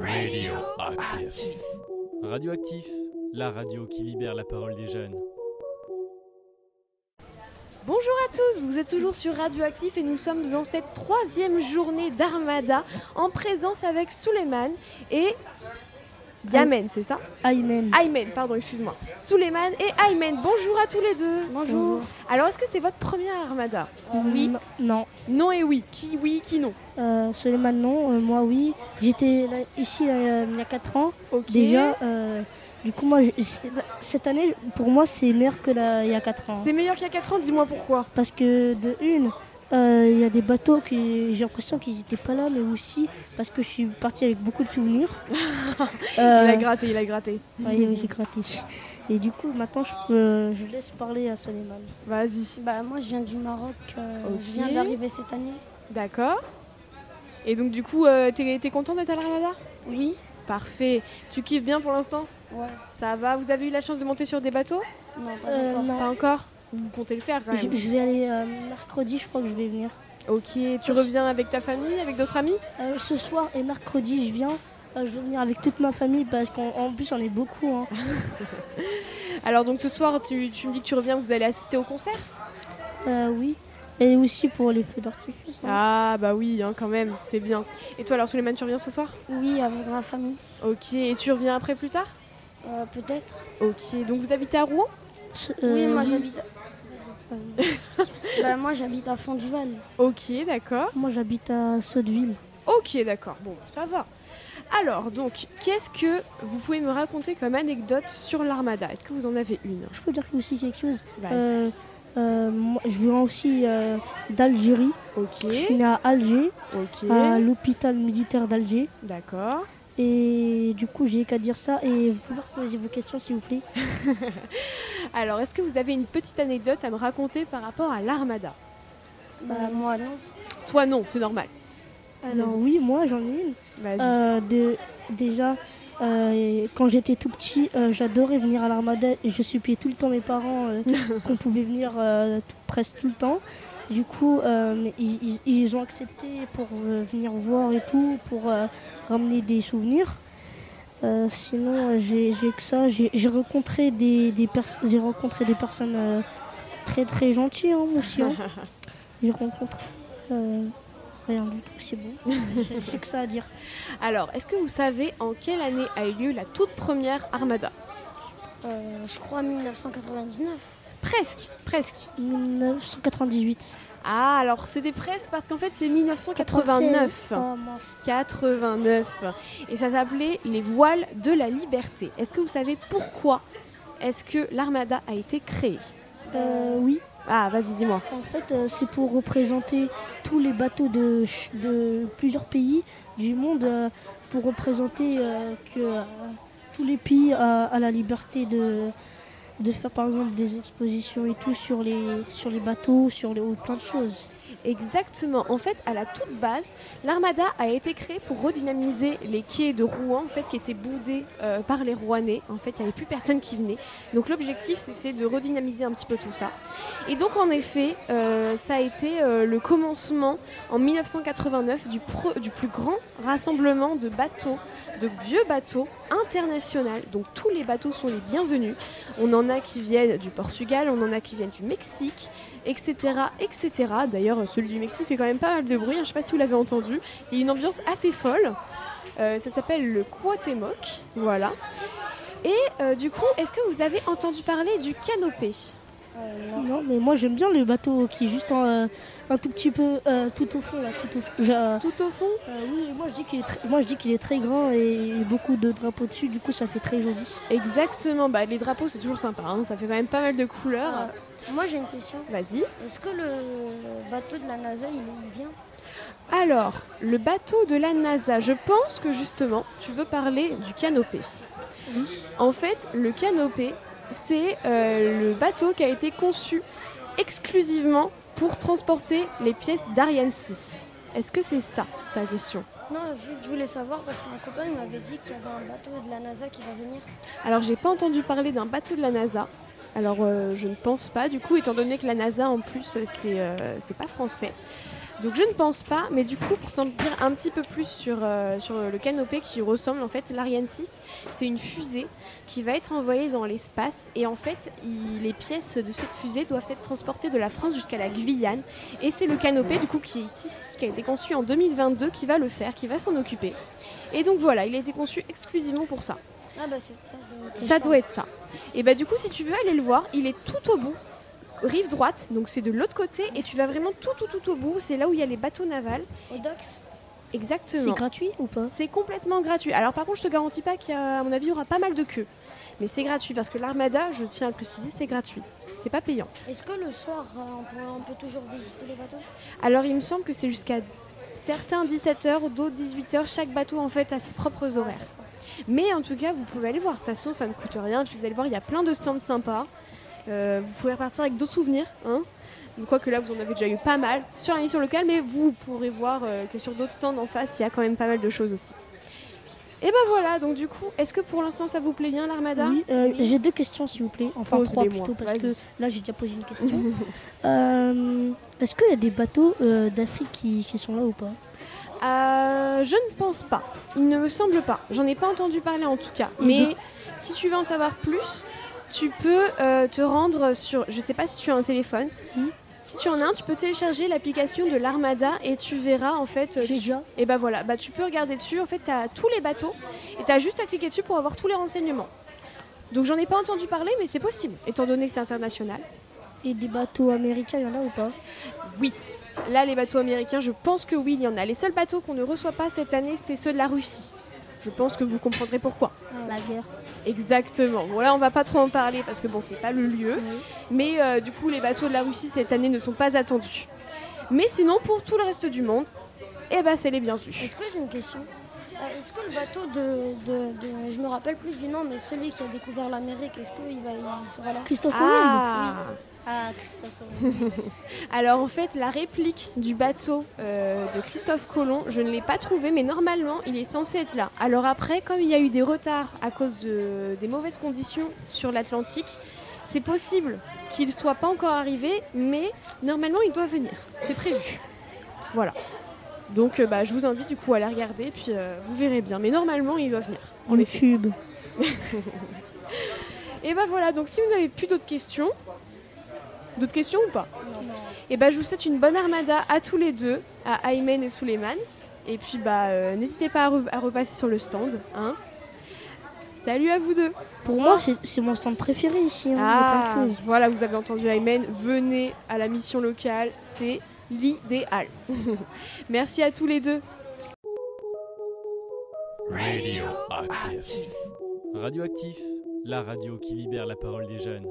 Radioactif. Radioactif, la radio qui libère la parole des jeunes. Bonjour à tous, vous êtes toujours sur Radioactif et nous sommes dans cette 3e journée d'Armada en présence avec Souleymane et Yamen, c'est ça? Aymen. Aymen, pardon, excuse-moi. Souleymane et Aymen, bonjour à tous les deux. Bonjour. Alors, est-ce que c'est votre première Armada? Oui. Non. Non et oui. Qui non? Souleymane, non. Moi, oui. J'étais ici il y a 4 ans. Ok. Déjà, du coup, moi, cette année, pour moi, c'est meilleur que il y a 4 ans. C'est meilleur qu'il y a 4 ans, dis-moi pourquoi. Parce que, de une, il y a des bateaux qui j'ai l'impression qu'ils n'étaient pas là, mais aussi parce que je suis partie avec beaucoup de souvenirs. Il a gratté. Oui, j'ai gratté. Et du coup, maintenant, je laisse parler à Souleymane. Vas-y. Bah, moi, je viens du Maroc. Ok. Je viens d'arriver cette année. D'accord. Et donc, du coup, t'es content d'être à l'Armada? Oui. Parfait. Tu kiffes bien pour l'instant? Ouais. Ça va? Vous avez eu la chance de monter sur des bateaux? Non, pas encore. Non. Pas encore? Vous comptez le faire quand même? Je vais aller mercredi, je crois que je vais venir. Ok, tu reviens avec ta famille, avec d'autres amis? Ce soir et mercredi, je viens. Je vais venir avec toute ma famille parce qu'en plus, on est beaucoup. Hein. Alors donc ce soir, tu me dis que tu reviens, vous allez assister au concert? Oui. Et aussi pour les feux d'artifice. Hein. Ah bah oui, hein, quand même, c'est bien. Et toi alors Souleymane, tu reviens ce soir? Oui, avec ma famille. Ok, et tu reviens après plus tard? Peut-être. Ok, donc vous habitez à Rouen? Oui, moi j'habite. Bah, moi j'habite à Fond-du-Val. Ok, d'accord. Moi, j'habite à Sotteville. Ok, d'accord, bon, ça va. Alors donc, qu'est-ce que vous pouvez me raconter comme anecdote sur l'Armada? Est-ce que vous en avez une? Je peux dire aussi quelque chose. Vas-y. Moi, je viens aussi d'Algérie. Ok, Je suis né à Alger, ok, à l'hôpital militaire d'Alger. d'accord. Et du coup, j'ai qu'à dire ça. Et vous pouvez poser vos questions, s'il vous plaît. Alors, est-ce que vous avez une petite anecdote à me raconter par rapport à l'Armada? Bah, moi non. Toi non, c'est normal. Alors oui, moi, j'en ai une. Vas-y. Déjà, quand j'étais tout petit, j'adorais venir à l'Armada et je suppliais tout le temps mes parents qu'on pouvait venir presque tout le temps. Du coup, ils ont accepté pour venir voir et tout, pour ramener des souvenirs. Sinon, j'ai que ça. J'ai rencontré des personnes très très gentilles hein, aussi. Hein. J'ai rencontré rien du tout, c'est bon. J'ai que ça à dire. Alors, est-ce que vous savez en quelle année a eu lieu la toute première Armada? Je crois 1999. Presque. 1998. Ah, alors c'était presque parce qu'en fait c'est 1989. Oh, mince. 89. Et ça s'appelait les voiles de la liberté. Est-ce que vous savez pourquoi est-ce que l'Armada a été créée? Oui. Ah, vas-y, dis-moi. En fait, c'est pour représenter tous les bateaux de plusieurs pays du monde, pour représenter que tous les pays a la liberté de faire par exemple des expositions et tout sur les bateaux, plein de choses. Exactement. En fait, à la toute base, l'Armada a été créée pour redynamiser les quais de Rouen, en fait, qui étaient boudés par les Rouennais. En fait, il n'y avait plus personne qui venait. Donc l'objectif, c'était de redynamiser un petit peu tout ça. Et donc, en effet, ça a été le commencement en 1989 du plus grand rassemblement de bateaux, de vieux bateaux internationaux. Donc tous les bateaux sont les bienvenus. On en a qui viennent du Portugal, on en a qui viennent du Mexique, etc. etc. D'ailleurs, celui du Mexique fait quand même pas mal de bruit, hein. Je ne sais pas si vous l'avez entendu. Il y a une ambiance assez folle. Ça s'appelle le Cuauhtémoc. Voilà. Et du coup, est-ce que vous avez entendu parler du canopé? Non, mais moi j'aime bien le bateau qui est juste un tout petit peu tout au fond là, tout au fond. Tout au fond? Oui, moi je dis qu'il est très grand et beaucoup de drapeaux dessus, du coup ça fait très joli. Exactement. Bah, les drapeaux, c'est toujours sympa, hein. Ça fait quand même pas mal de couleurs. Moi j'ai une question. Vas-y. Est-ce que le bateau de la NASA il vient? Alors, le bateau de la NASA, je pense que justement, tu veux parler du canopé. Oui. En fait, le canopé, c'est le bateau qui a été conçu exclusivement pour transporter les pièces d'Ariane 6. Est-ce que c'est ça, ta question? Non, je voulais savoir parce qu'un copain il m'avait dit qu'il y avait un bateau de la NASA qui va venir. Alors, j'ai pas entendu parler d'un bateau de la NASA. Alors, je ne pense pas, du coup, étant donné que la NASA, en plus, c'est pas français. Donc je ne pense pas, mais du coup, pour t'en dire un petit peu plus sur le canopé qui ressemble, en fait, l'Ariane 6, c'est une fusée qui va être envoyée dans l'espace. Et en fait, les pièces de cette fusée doivent être transportées de la France jusqu'à la Guyane. Et c'est le canopé, du coup, qui est ici, qui a été conçu en 2022, qui va le faire, qui va s'en occuper. Et donc voilà, il a été conçu exclusivement pour ça. Ah bah c'est ça. Ça doit être ça. Et bah du coup, si tu veux aller le voir, il est tout au bout. Rive droite, donc c'est de l'autre côté et tu vas vraiment tout au bout, c'est là où il y a les bateaux navals. Au docks. Exactement. C'est gratuit ou pas? C'est complètement gratuit. Alors par contre, je te garantis pas qu'à mon avis, il y aura pas mal de queues. Mais c'est gratuit parce que l'Armada, je tiens à le préciser, c'est gratuit. C'est pas payant. Est-ce que le soir, on peut toujours visiter les bateaux? Alors il me semble que c'est jusqu'à certains 17h, d'autres 18h. Chaque bateau en fait a ses propres horaires. Mais en tout cas, vous pouvez aller voir. De toute façon, ça ne coûte rien. Puis vous allez voir, il y a plein de stands sympas. Vous pouvez repartir avec d'autres souvenirs, hein. Quoique là vous en avez déjà eu pas mal sur l'émission locale, mais vous pourrez voir que sur d'autres stands en face il y a quand même pas mal de choses aussi. Et ben voilà, donc du coup, est-ce que pour l'instant ça vous plaît bien l'Armada? Oui, j'ai 2 questions s'il vous plaît, enfin 3 Pose-les-moi, plutôt parce vas-y. que là j'ai déjà posé une question. Est-ce qu'il y a des bateaux d'Afrique qui sont là ou pas? Je ne pense pas, il ne me semble pas, j'en ai pas entendu parler en tout cas, mais si tu veux en savoir plus, tu peux te rendre sur, je sais pas si tu as un téléphone, si tu en as un, tu peux télécharger l'application de l'Armada et tu verras en fait. J'ai déjà. Et bah voilà, bah tu peux regarder dessus. En fait, tu as tous les bateaux et tu as juste à cliquer dessus pour avoir tous les renseignements. Donc j'en ai pas entendu parler, mais c'est possible, étant donné que c'est international. Et des bateaux américains, il y en a ou pas? Oui. Là, les bateaux américains, je pense que oui, il y en a. Les seuls bateaux qu'on ne reçoit pas cette année, c'est ceux de la Russie. Je pense que vous comprendrez pourquoi. La guerre. Exactement. Bon là on va pas trop en parler parce que bon c'est pas le lieu. Mais du coup les bateaux de la Russie cette année ne sont pas attendus. Mais sinon pour tout le reste du monde, eh ben c'est les bienvenus. Est-ce que j'ai une question? Est-ce que le bateau je me rappelle plus du nom, mais celui qui a découvert l'Amérique, est-ce qu'il sera là? Christophe Colomb? Ah Ah, Christophe Colomb. Alors en fait la réplique du bateau de Christophe Colomb, je ne l'ai pas trouvé mais normalement il est censé être là. Alors après comme il y a eu des retards à cause des mauvaises conditions sur l'Atlantique, c'est possible qu'il ne soit pas encore arrivé mais normalement il doit venir, c'est prévu. Voilà. Donc je vous invite du coup à la regarder puis vous verrez bien. Mais normalement il doit venir. En effet. YouTube. Et bah voilà, donc si vous n'avez plus d'autres questions ou pas? Non. Et je vous souhaite une bonne Armada à tous les deux, à Aymen et Souleymane. Et puis n'hésitez pas à repasser sur le stand. Hein. Salut à vous deux. Pour moi, c'est mon stand préféré ici. Hein. Il y a plein de choses. Voilà, vous avez entendu Aymen. Venez à la mission locale, c'est l'idéal. Merci à tous les deux. Radioactif. Radioactif, la radio qui libère la parole des jeunes.